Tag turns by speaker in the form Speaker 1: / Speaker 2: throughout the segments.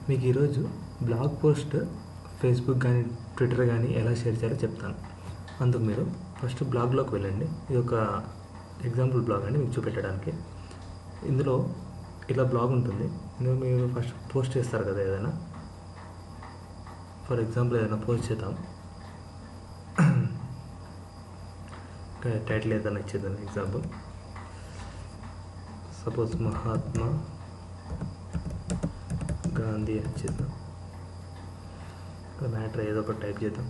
Speaker 1: మీకు ఈరోజు blog post Facebook కానీ ట్విట్టర్ కానీ ఎలా షేర్ చేయాలో చెప్తాను. అందుకు మీరు ఫస్ట్ బ్లాగ్లోకి వెళ్ళండి. ఇది ఒక ఎగ్జాంపుల్ బ్లాగ్ అండి మీకు చూపెట్టడానికి. ఇందులో ఇలా బ్లాగ్ ఉంటుంది. ఇందులో మీరు ఫస్ట్ పోస్ట్ చేస్తారు కదా ఏదైనా. ఫర్ ఎగ్జాంపుల్ ఏదైనా పోస్ట్ చేద్దాం. టైటిల్ ఏదైనా ఇచ్చేద్దాం. ఎగ్జాంపుల్ సపోజ్ మహాత్మా గాంధీ అని చేద్దాం. ఇక్కడ మ్యాటర్ ఏదో ఒకటి టైప్ చేద్దాం.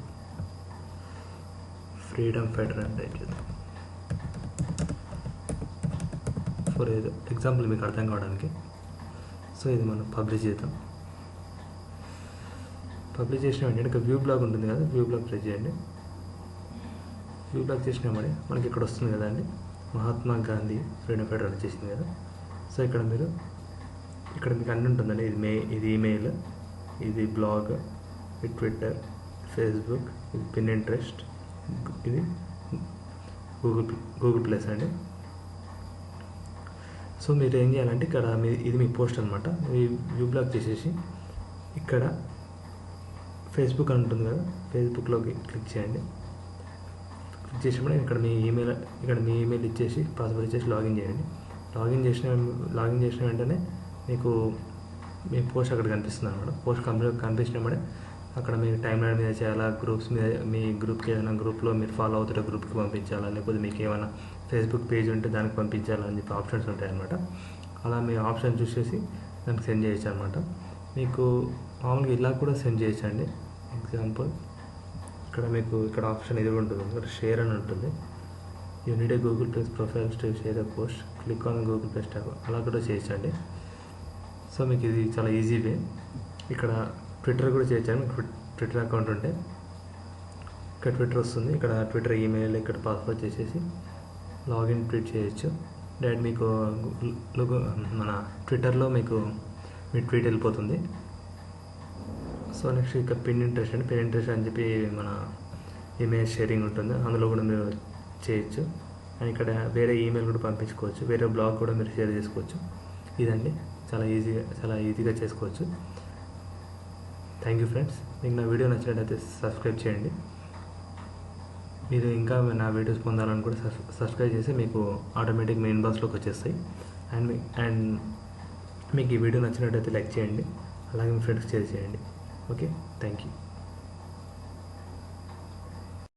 Speaker 1: ఫ్రీడమ్ ఫైటర్ అని టైప్ చేద్దాం. ఫర్ ఏదో ఎగ్జాంపుల్ మీకు అర్థం కావడానికి. సో ఇది మనం పబ్లిష్ చేద్దాం. పబ్లిష్ చేసిన వెంటనే ఇక్కడ వ్యూ బ్లాగ్ ఉంటుంది కదా, వ్యూ బ్లాగ్ ప్రెస్ చేయండి. వ్యూ బ్లాగ్ చేసినామని మనకి ఇక్కడ వస్తుంది కదా అండి, మహాత్మా గాంధీ ఫ్రీడమ్ ఫైటర్ అని చేసింది కదా. సో ఇక్కడ మీకు అన్నీ ఉంటుందండి. ఇది ఈమెయిల్, ఇది బ్లాగ్, ఇది ట్విట్టర్, ఫేస్బుక్, ఇది పిన్ట్రెస్ట్, ఇది గూగుల్ ప్లస్ అండి. సో మీరు ఏం చేయాలంటే ఇక్కడ ఇది మీ పోస్ట్ అనమాట. మీ వ్యూ బ్లాగ్ చేసేసి ఇక్కడ ఫేస్బుక్ అని ఉంటుంది కదా, ఫేస్బుక్లోకి క్లిక్ చేయండి. క్లిక్ చేసినప్పుడు ఇక్కడ మీ ఈమెయిల్ ఇచ్చేసి పాస్వర్డ్ ఇచ్చేసి లాగిన్ చేయండి. లాగిన్ చేసిన వెంటనే మీకు మీ పోస్ట్ అక్కడ కనిపిస్తుంది అనమాట. పోస్ట్ కనిపించినప్పుడే అక్కడ మీరు టైం లైన్ మీద చేయాలా, గ్రూప్స్ మీద మీ గ్రూప్కి ఏదైనా గ్రూప్లో మీరు ఫాలో అవుతున్న గ్రూప్కి పంపించాలా, లేకపోతే మీకు ఏమైనా ఫేస్బుక్ పేజ్ ఉంటే దానికి పంపించాలా అని చెప్పి ఆప్షన్స్ ఉంటాయి అన్నమాట. అలా మీ ఆప్షన్ చూసేసి దానికి సెండ్ చేయొచ్చు అనమాట. మీకు మామూలుగా ఇలా కూడా సెండ్ చేయొచ్చండి. ఎగ్జాంపుల్ ఇక్కడ ఆప్షన్ ఇది ఉంటుంది, ఇక్కడ షేర్ అని ఉంటుంది. You need a Google plus profiles to share a post, click on Google plus tab, అలా కూడా చేయొచ్చండి. సో మీకు ఇది చాలా ఈజీ వే. ఇక్కడ ట్విట్టర్ కూడా చేయొచ్చండి. మీకు ట్విట్టర్ అకౌంట్ ఉంటే ఇక్కడ ట్విట్టర్ వస్తుంది. ఇక్కడ ట్విట్టర్ ఈమెయిల్, ఇక్కడ పాస్వర్డ్ చేసేసి లాగిన్ ట్వీట్ చేయొచ్చు. డైరెక్ట్ మీకు మన ట్విట్టర్లో మీకు మీ ట్వీట్ వెళ్ళిపోతుంది. సో నెక్స్ట్ ఇక్కడ పిన్ట్రెస్ట్ అని చెప్పి మన ఇమేజ్ షేరింగ్ ఉంటుంది, అందులో కూడా మీరు చేయొచ్చు. అండ్ ఇక్కడ వేరే ఈమెయిల్ కూడా పంపించుకోవచ్చు, వేరే బ్లాగ్ కూడా మీరు షేర్ చేసుకోవచ్చు. ఇదండి చాలా ఈజీగా చేసుకోవచ్చు. Thank you friends. మీకు నా వీడియో నచ్చినట్లయితే సబ్స్క్రైబ్ చేయండి. మీరు ఇంకా నా వీడియోస్ పొందాలని కూడా సబ్స్క్రైబ్ చేసి మీకు ఆటోమేటిక్ మీ ఇన్బాక్స్లోకి వచ్చేస్తాయి. అండ్ మీకు ఈ వీడియో నచ్చినట్లయితే లైక్ చేయండి, అలాగే మీ ఫ్రెండ్స్కి షేర్ చేయండి. Okay, thank you.